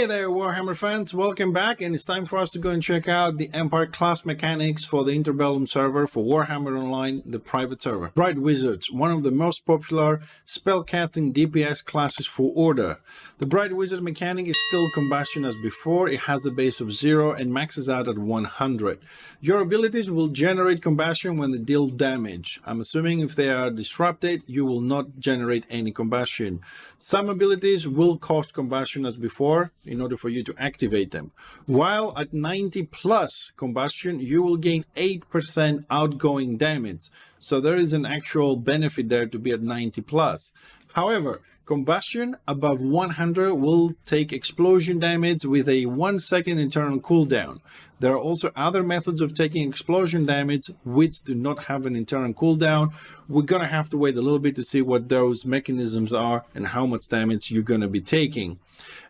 Hey there, Warhammer fans, welcome back, and it's time for us to go and check out the Empire class mechanics for the Interbellum server for Warhammer Online, the private server. Bright Wizards, one of the most popular spellcasting DPS classes for Order. The Bright Wizard mechanic is still combustion as before. It has a base of 0 and maxes out at 100. Your abilities will generate combustion when they deal damage. I'm assuming if they are disrupted, you will not generate any combustion. Some abilities will cost combustion as before, in order for you to activate them. While at 90 plus combustion, you will gain 8% outgoing damage. So there is an actual benefit there to be at 90 plus. However, combustion above 100 will take explosion damage with a 1 second internal cooldown. There are also other methods of taking explosion damage which do not have an internal cooldown. We're going to have to wait a little bit to see what those mechanisms are and how much damage you're going to be taking.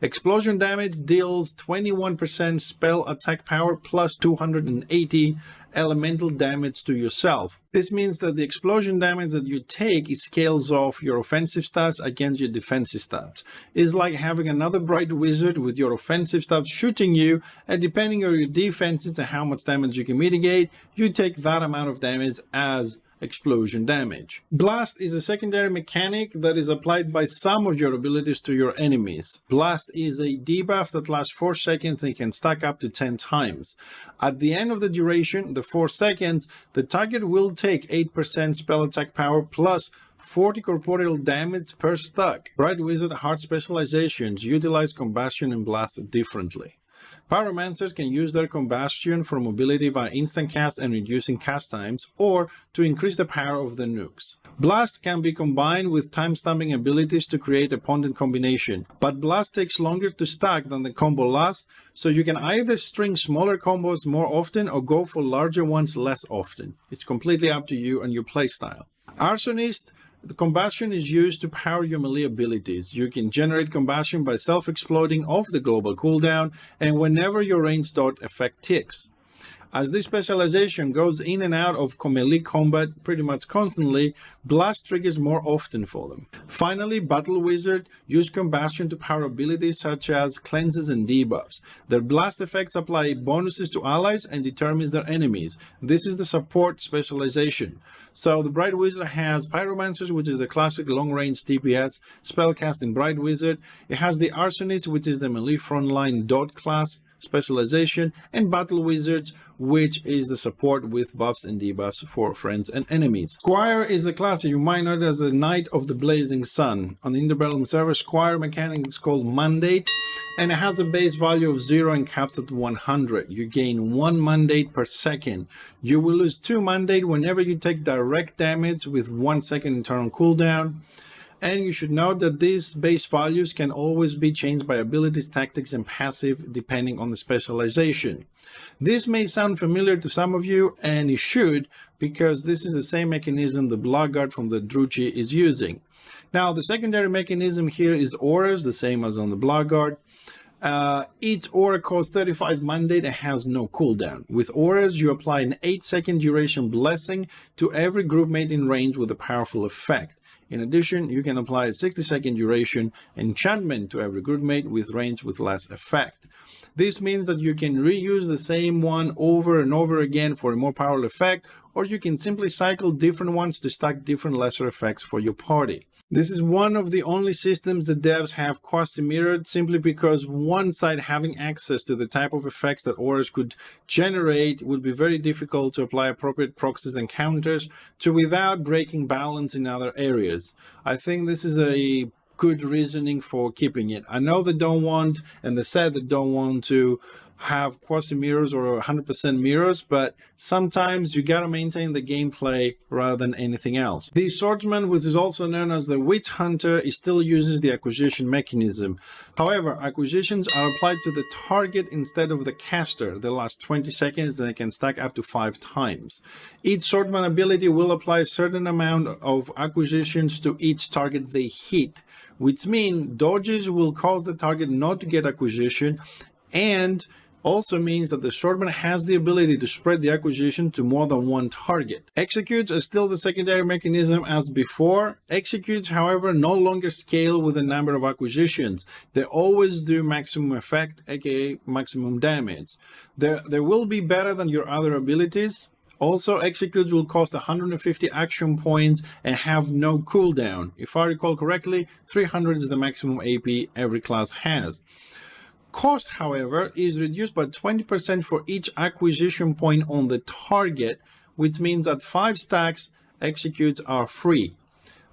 Explosion damage deals 21% spell attack power plus 280 elemental damage to yourself. This means that the explosion damage that you take scales off your offensive stats against your defensive stats. It's like having another Bright Wizard with your offensive stats shooting you, and depending on your defenses and how much damage you can mitigate, you take that amount of damage as explosion damage. Blast is a secondary mechanic that is applied by some of your abilities to your enemies. Blast is a debuff that lasts 4 seconds and can stack up to 10 times. At the end of the duration, the 4 seconds, the target will take 8% spell attack power plus 40 corporeal damage per stack. Bright Wizard hard specializations utilize combustion and blast differently. Pyromancers can use their combustion for mobility via instant cast and reducing cast times, or to increase the power of the nukes. Blast can be combined with time-stamping abilities to create a pontent combination, but Blast takes longer to stack than the combo lasts, so you can either string smaller combos more often or go for larger ones less often. It's completely up to you and your playstyle. Arsonist. The combustion is used to power your melee abilities. You can generate combustion by self-exploding off the global cooldown and whenever your ranged dot effect ticks. As this specialization goes in and out of melee combat pretty much constantly, Blast triggers more often for them. Finally, Battle Wizard use combustion to power abilities such as cleanses and debuffs. Their blast effects apply bonuses to allies and determines their enemies. This is the support specialization. So the Bright Wizard has Pyromancers, which is the classic long-range DPS spellcasting Bright Wizard. It has the Arsonist, which is the melee frontline dot class specialization, and Battle Wizards, which is the support with buffs and debuffs for friends and enemies. Squire is the class you might know as the Knight of the Blazing Sun. On the Interbellum server, Squire mechanic is called Mandate, and it has a base value of 0 and caps at 100. You gain 1 mandate per second. You will lose 2 mandate whenever you take direct damage with 1 second internal cooldown. And you should note that these base values can always be changed by abilities, tactics, and passive depending on the specialization. This may sound familiar to some of you, and it should, because this is the same mechanism the Blackguard from the Druchii is using. Now, the secondary mechanism here is auras, the same as on the Blackguard. Each aura costs 35 mandate and has no cooldown. With auras, you apply an 8-second duration blessing to every groupmate in range with a powerful effect. In addition, you can apply a 60-second duration enchantment to every groupmate with range with less effect. This means that you can reuse the same one over and over again for a more powerful effect, or you can simply cycle different ones to stack different lesser effects for your party. This is one of the only systems that devs have quasi-mirrored, simply because one side having access to the type of effects that auras could generate would be very difficult to apply appropriate proxies and counters to without breaking balance in other areas. I think this is a good reasoning for keeping it. I know they don't want, and they said they don't want to have quasi-mirrors or 100% mirrors, but sometimes you gotta maintain the gameplay rather than anything else. The Swordsman, which is also known as the Witch Hunter, still uses the acquisition mechanism. However, acquisitions are applied to the target instead of the caster. They last 20 seconds and they can stack up to 5 times. Each Swordsman ability will apply a certain amount of acquisitions to each target they hit, which means dodges will cause the target not to get acquisition, and also means that the Swordsman has the ability to spread the acquisition to more than one target. Executes are still the secondary mechanism as before. Executes, however, no longer scale with the number of acquisitions. They always do maximum effect, aka maximum damage. They will be better than your other abilities. Also, executes will cost 150 action points and have no cooldown. If I recall correctly, 300 is the maximum AP every class has. Cost, however, is reduced by 20% for each acquisition point on the target, which means that 5 stacks executes are free.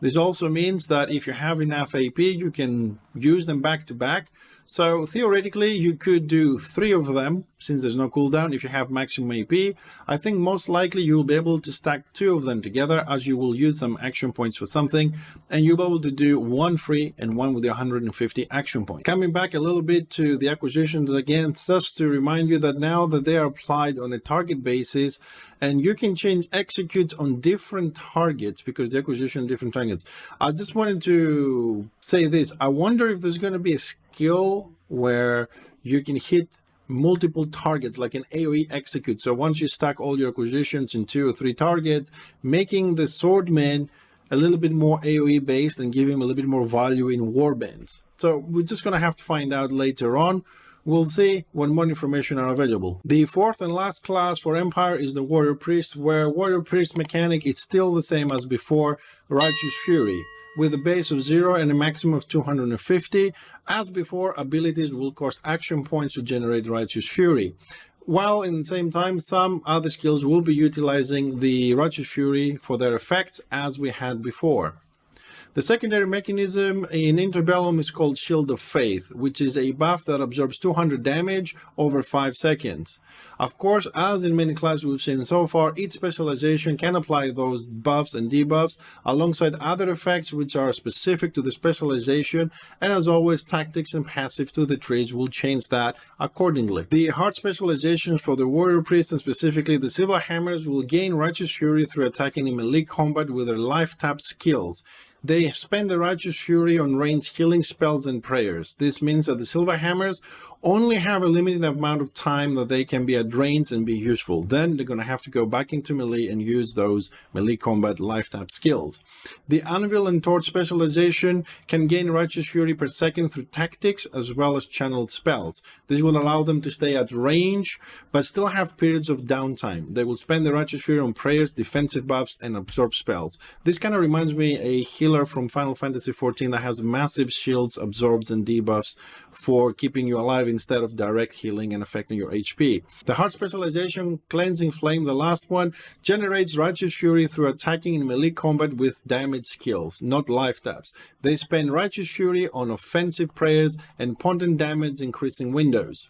This also means that if you have enough AP, you can use them back to back. So theoretically, you could do 3 of them, since there's no cooldown, if you have maximum AP. I think most likely you will be able to stack 2 of them together, as you will use some action points for something, and you'll be able to do 1 free and 1 with the 150 action points. Coming back a little bit to the acquisitions again, just to remind you that now that they are applied on a target basis, and you can change executes on different targets because the acquisition different targets. I just wanted to say this. I wonder if there's going to be a skill where you can hit multiple targets, like an AoE execute. So once you stack all your acquisitions in 2 or 3 targets, making the Swordsman a little bit more AoE based and give him a little bit more value in warbands. So we're just going to have to find out later on. We'll see when more information are available. The 4th and last class for Empire is the Warrior Priest, where Warrior Priest mechanic is still the same as before, Righteous Fury, with a base of 0 and a maximum of 250. As before, abilities will cost action points to generate Righteous Fury, while in the same time some other skills will be utilizing the Righteous Fury for their effects as we had before. The secondary mechanism in Interbellum is called Shield of Faith, which is a buff that absorbs 200 damage over 5 seconds. Of course, as in many classes we've seen so far, each specialization can apply those buffs and debuffs alongside other effects which are specific to the specialization, and as always, tactics and passive to the trees will change that accordingly. The hard specializations for the Warrior Priest, and specifically the Silver Hammers, will gain Righteous Fury through attacking in melee combat with their life tap skills. They spend the Righteous Fury on ranged healing spells and prayers. This means that the Silver Hammers only have a limited amount of time that they can be at range and be useful. Then they're going to have to go back into melee and use those melee combat life tap skills. The Anvil and Torch specialization can gain Righteous Fury per second through tactics as well as channeled spells. This will allow them to stay at range but still have periods of downtime. They will spend the Righteous Fury on prayers, defensive buffs, and absorb spells. This kind of reminds me a healer from Final Fantasy XIV that has massive shields, absorbs, and debuffs for keeping you alive instead of direct healing and affecting your HP. The hard specialization, Cleansing Flame, the last one, generates Righteous Fury through attacking in melee combat with damage skills, not life taps. They spend Righteous Fury on offensive prayers and potent damage increasing windows.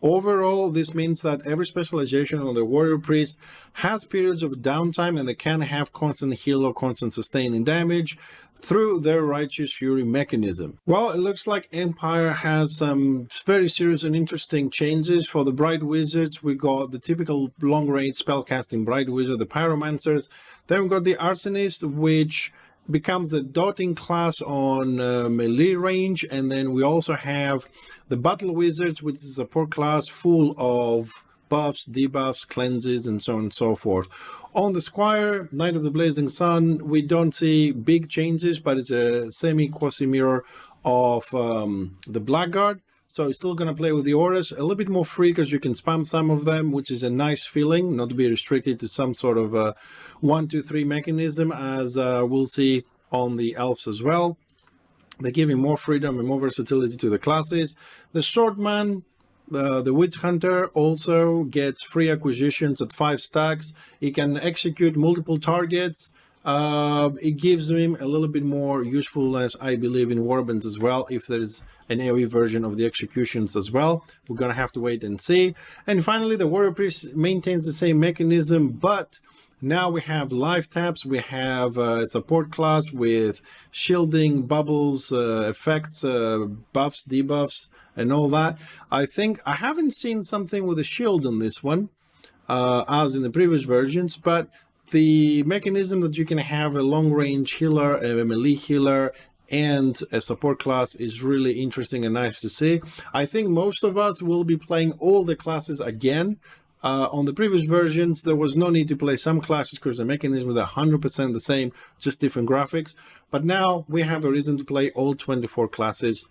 Overall, this means that every specialization on the Warrior Priest has periods of downtime, and they can have constant heal or constant sustaining damage through their Righteous Fury mechanism. Well, it looks like Empire has some very serious and interesting changes. For the Bright Wizards, we got the typical long-range spellcasting Bright Wizard, the Pyromancers. Then we got the Arsonist, which becomes the dotting class on melee range, and then we also have the Battle Wizards, which is a support class full of buffs, debuffs, cleanses, and so on and so forth. On the Squire, Knight of the Blazing Sun, we don't see big changes, but it's a semi-quasi mirror of the Blackguard. So it's still going to play with the auras, a little bit more free because you can spam some of them, which is a nice feeling, not to be restricted to some sort of 1, 2, 3 mechanism, as we'll see on the elves as well. They're giving more freedom and more versatility to the classes. The Swordsman, the Witch Hunter, also gets free acquisitions at 5 stacks. He can execute multiple targets. It gives him a little bit more usefulness, I believe, in warbands as well, if there's an AoE version of the executions as well. We're gonna have to wait and see. And finally, the Warrior Priest maintains the same mechanism, but now we have life taps, we have a support class with shielding, bubbles, effects, buffs, debuffs, and all that. I think I haven't seen something with a shield on this one, as in the previous versions, but the mechanism that you can have a long-range healer, a melee healer, and a support class is really interesting and nice to see. I think most of us will be playing all the classes again. On the previous versions, there was no need to play some classes because the mechanism was 100% the same, just different graphics. But now we have a reason to play all 24 classes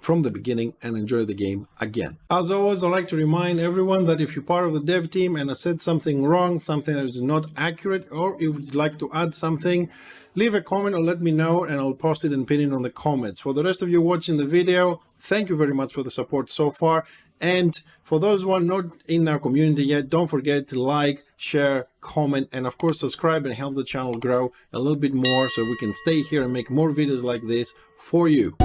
from the beginning and enjoy the game again. As always, I'd like to remind everyone that if you're part of the dev team and I said something wrong, something that is not accurate, or if you'd like to add something, leave a comment or let me know and I'll post it and pin it on the comments. For the rest of you watching the video, thank you very much for the support so far. And for those who are not in our community yet, don't forget to like, share, comment, and of course subscribe and help the channel grow a little bit more so we can stay here and make more videos like this for you.